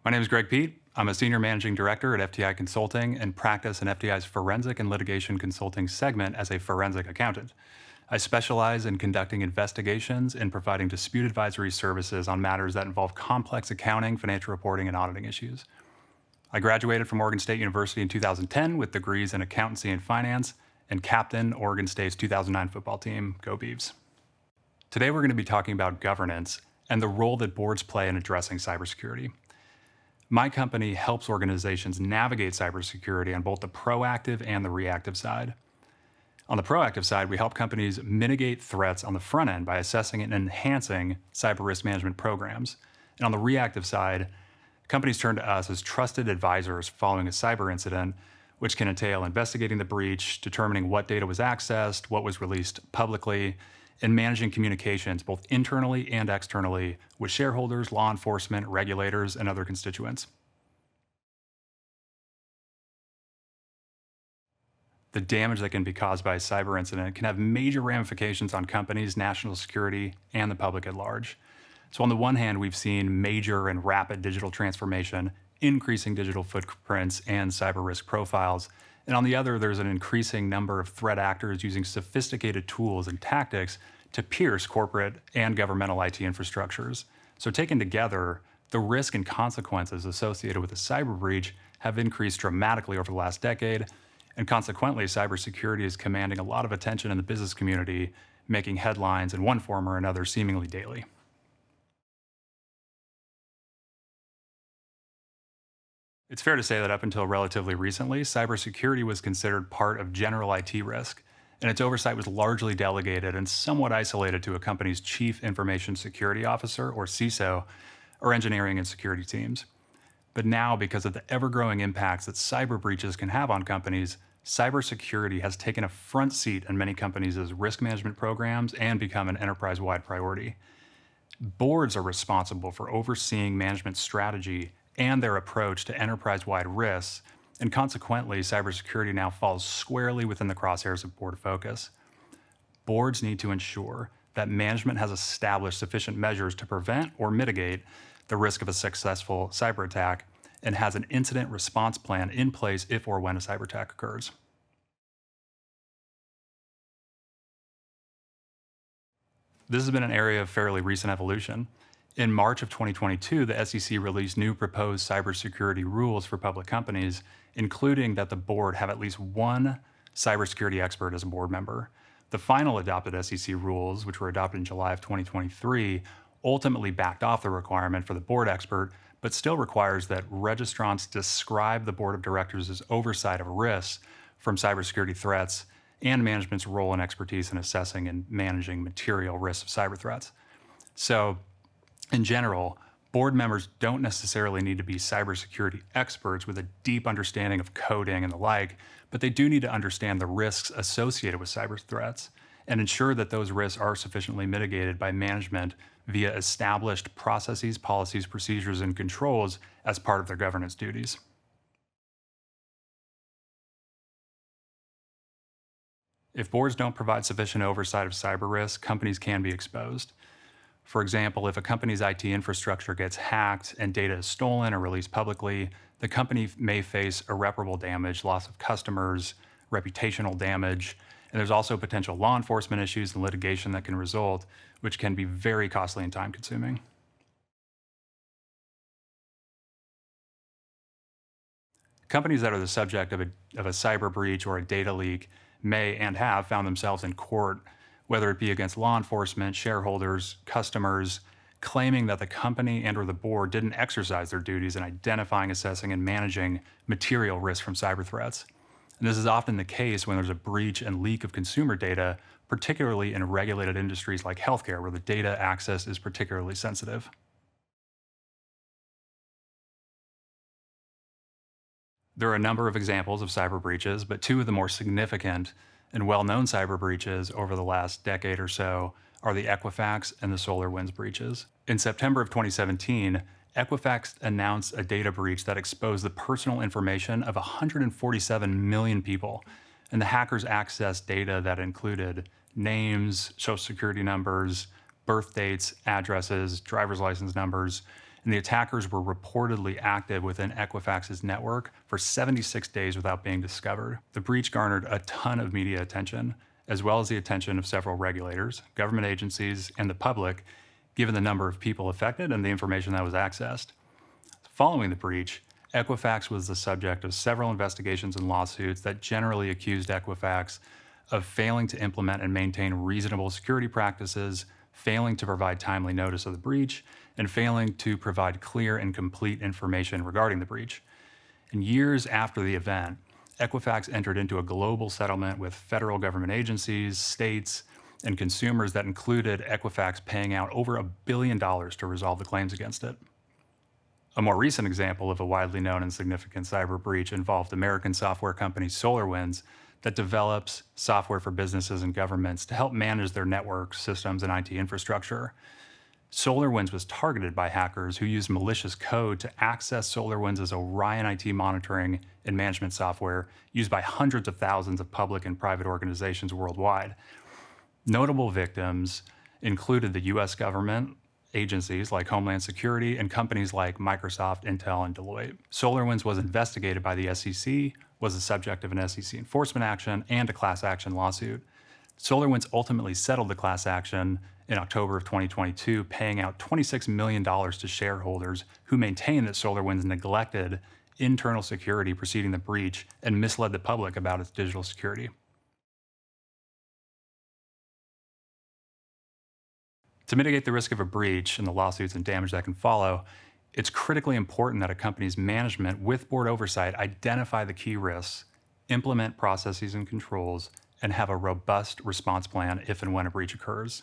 My name is Gregg Peat. I'm a Senior Managing Director at FTI Consulting and practice in FTI's Forensic and Litigation Consulting segment as a forensic accountant. I specialize in conducting investigations and providing dispute advisory services on matters that involve complex accounting, financial reporting, and auditing issues. I graduated from Oregon State University in 2010 with degrees in accountancy and finance and captained Oregon State's 2009 football team, Go Beavs. Today we're going to be talking about governance and the role that boards play in addressing cybersecurity. My company helps organizations navigate cybersecurity on both the proactive and the reactive side. On the proactive side, we help companies mitigate threats on the front end by assessing and enhancing cyber risk management programs. And on the reactive side, companies turn to us as trusted advisors following a cyber incident, which can entail investigating the breach, determining what data was accessed, what was released publicly, and managing communications both internally and externally with shareholders, law enforcement, regulators, and other constituents. The damage that can be caused by a cyber incident can have major ramifications on companies, national security, and the public at large. So on the one hand, we've seen major and rapid digital transformation, increasing digital footprints and cyber risk profiles. And on the other, there's an increasing number of threat actors using sophisticated tools and tactics to pierce corporate and governmental IT infrastructures. So taken together, the risk and consequences associated with a cyber breach have increased dramatically over the last decade, and consequently, cybersecurity is commanding a lot of attention in the business community, making headlines in one form or another seemingly daily. It's fair to say that up until relatively recently, cybersecurity was considered part of general IT risk, and its oversight was largely delegated and somewhat isolated to a company's Chief Information Security Officer, or CISO, or engineering and security teams. But now, because of the ever-growing impacts that cyber breaches can have on companies, cybersecurity has taken a front seat in many companies' risk management programs and become an enterprise-wide priority. Boards are responsible for overseeing management strategy and their approach to enterprise-wide risks, and consequently, cybersecurity now falls squarely within the crosshairs of board focus. Boards need to ensure that management has established sufficient measures to prevent or mitigate the risk of a successful cyber attack and has an incident response plan in place if or when a cyber attack occurs. This has been an area of fairly recent evolution. In March of 2022, the SEC released new proposed cybersecurity rules for public companies, including that the board have at least one cybersecurity expert as a board member. The final adopted SEC rules, which were adopted in July of 2023, ultimately backed off the requirement for the board expert, but still requires that registrants describe the board of directors' oversight of risks from cybersecurity threats and management's role and expertise in assessing and managing material risks of cyber threats. So, in general, board members don't necessarily need to be cybersecurity experts with a deep understanding of coding and the like, but they do need to understand the risks associated with cyber threats and ensure that those risks are sufficiently mitigated by management via established processes, policies, procedures, and controls as part of their governance duties. If boards don't provide sufficient oversight of cyber risk, companies can be exposed. For example, if a company's IT infrastructure gets hacked and data is stolen or released publicly, the company may face irreparable damage, loss of customers, reputational damage, and there's also potential law enforcement issues and litigation that can result, which can be very costly and time-consuming. Companies that are the subject of a cyber breach or a data leak may and have found themselves in court, whether it be against law enforcement, shareholders, customers, claiming that the company and or the board didn't exercise their duties in identifying, assessing, and managing material risk from cyber threats. And this is often the case when there's a breach and leak of consumer data, particularly in regulated industries like healthcare, where the data access is particularly sensitive. There are a number of examples of cyber breaches, but two of the more significant and well-known cyber breaches over the last decade or so are the Equifax and the SolarWinds breaches. In September of 2017, Equifax announced a data breach that exposed the personal information of 147 million people, and the hackers accessed data that included names, social security numbers, birth dates, addresses, driver's license numbers, and the attackers were reportedly active within Equifax's network for 76 days without being discovered. The breach garnered a ton of media attention, as well as the attention of several regulators, government agencies, and the public, given the number of people affected and the information that was accessed. Following the breach, Equifax was the subject of several investigations and lawsuits that generally accused Equifax of failing to implement and maintain reasonable security practices, failing to provide timely notice of the breach, and failing to provide clear and complete information regarding the breach. And years after the event, Equifax entered into a global settlement with federal government agencies, states, and consumers that included Equifax paying out over $1 billion to resolve the claims against it. A more recent example of a widely known and significant cyber breach involved American software company SolarWinds that develops software for businesses and governments to help manage their networks, systems, and IT infrastructure. SolarWinds was targeted by hackers who used malicious code to access SolarWinds' Orion IT monitoring and management software used by hundreds of thousands of public and private organizations worldwide. Notable victims included the US government, agencies like Homeland Security, and companies like Microsoft, Intel, and Deloitte. SolarWinds was investigated by the SEC, was the subject of an SEC enforcement action, and a class action lawsuit. SolarWinds ultimately settled the class action in October of 2022, paying out $26 million to shareholders who maintained that SolarWinds neglected internal security preceding the breach and misled the public about its digital security. To mitigate the risk of a breach and the lawsuits and damage that can follow, it's critically important that a company's management, with board oversight, identify the key risks, implement processes and controls, and have a robust response plan if and when a breach occurs.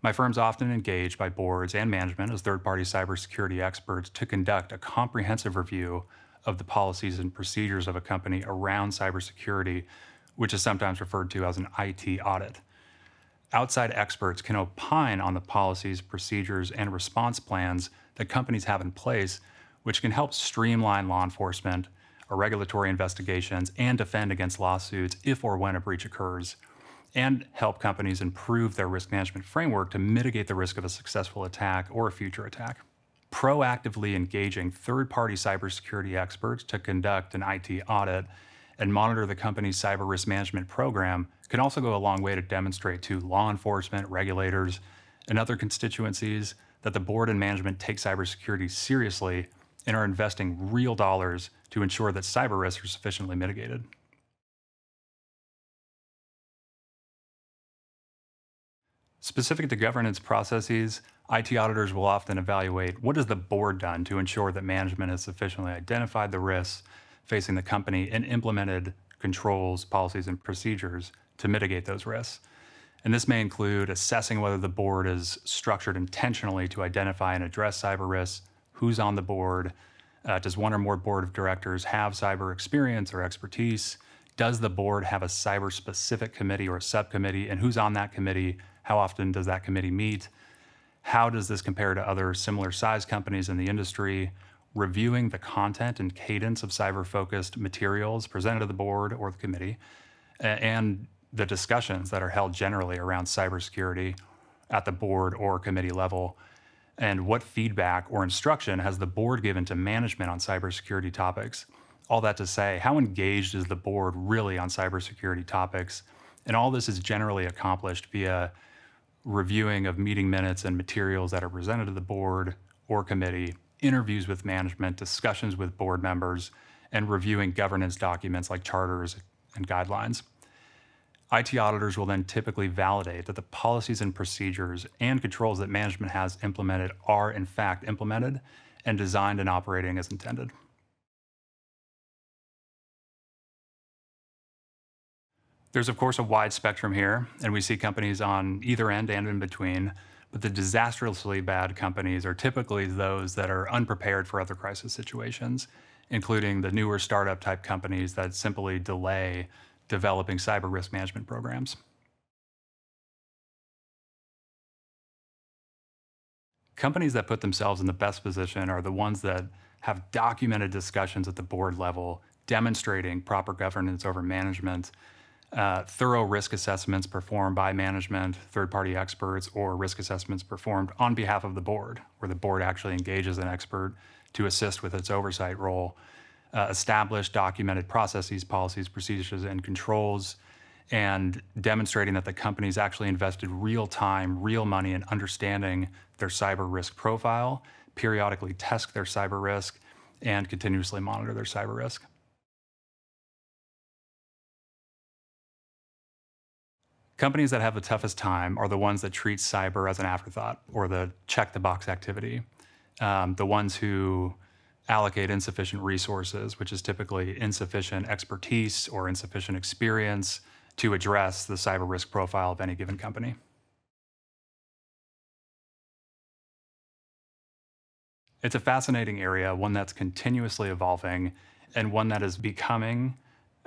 My firm's often engaged by boards and management as third-party cybersecurity experts to conduct a comprehensive review of the policies and procedures of a company around cybersecurity, which is sometimes referred to as an IT audit. Outside experts can opine on the policies, procedures, and response plans that companies have in place, which can help streamline law enforcement or regulatory investigations and defend against lawsuits if or when a breach occurs, and help companies improve their risk management framework to mitigate the risk of a successful attack or a future attack. Proactively engaging third-party cybersecurity experts to conduct an IT audit and monitor the company's cyber risk management program can also go a long way to demonstrate to law enforcement, regulators, and other constituencies that the board and management take cybersecurity seriously and are investing real dollars to ensure that cyber risks are sufficiently mitigated. Specific to governance processes, IT auditors will often evaluate what has the board done to ensure that management has sufficiently identified the risks facing the company and implemented controls, policies, and procedures to mitigate those risks. And this may include assessing whether the board is structured intentionally to identify and address cyber risks, who's on the board, does one or more board of directors have cyber experience or expertise, does the board have a cyber-specific committee or a subcommittee, and who's on that committee, how often does that committee meet, how does this compare to other similar-sized companies in the industry, reviewing the content and cadence of cyber-focused materials presented to the board or the committee, and the discussions that are held generally around cybersecurity at the board or committee level, and what feedback or instruction has the board given to management on cybersecurity topics. All that to say, how engaged is the board really on cybersecurity topics? And all this is generally accomplished via reviewing of meeting minutes and materials that are presented to the board or committee, interviews with management, discussions with board members, and reviewing governance documents like charters and guidelines. IT auditors will then typically validate that the policies and procedures and controls that management has implemented are in fact implemented and designed and operating as intended. There's of course a wide spectrum here, and we see companies on either end and in between, but the disastrously bad companies are typically those that are unprepared for other crisis situations, including the newer startup type companies that simply delay developing cyber risk management programs. Companies that put themselves in the best position are the ones that have documented discussions at the board level, demonstrating proper governance over management, thorough risk assessments performed by management, third-party experts, or risk assessments performed on behalf of the board, where the board actually engages an expert to assist with its oversight role, establish documented processes, policies, procedures, and controls, and demonstrating that the company's actually invested real time, real money in understanding their cyber risk profile, periodically test their cyber risk, and continuously monitor their cyber risk. Companies that have the toughest time are the ones that treat cyber as an afterthought or the check the box activity. The ones who allocate insufficient resources, which is typically insufficient expertise or insufficient experience to address the cyber risk profile of any given company. It's a fascinating area, one that's continuously evolving, and one that is becoming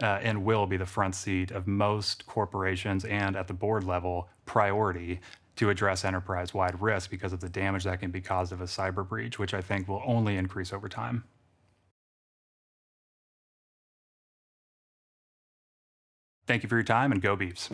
and will be the front seat of most corporations and at the board level priority to address enterprise-wide risk because of the damage that can be caused of a cyber breach, which I think will only increase over time. Thank you for your time, and go Beavs.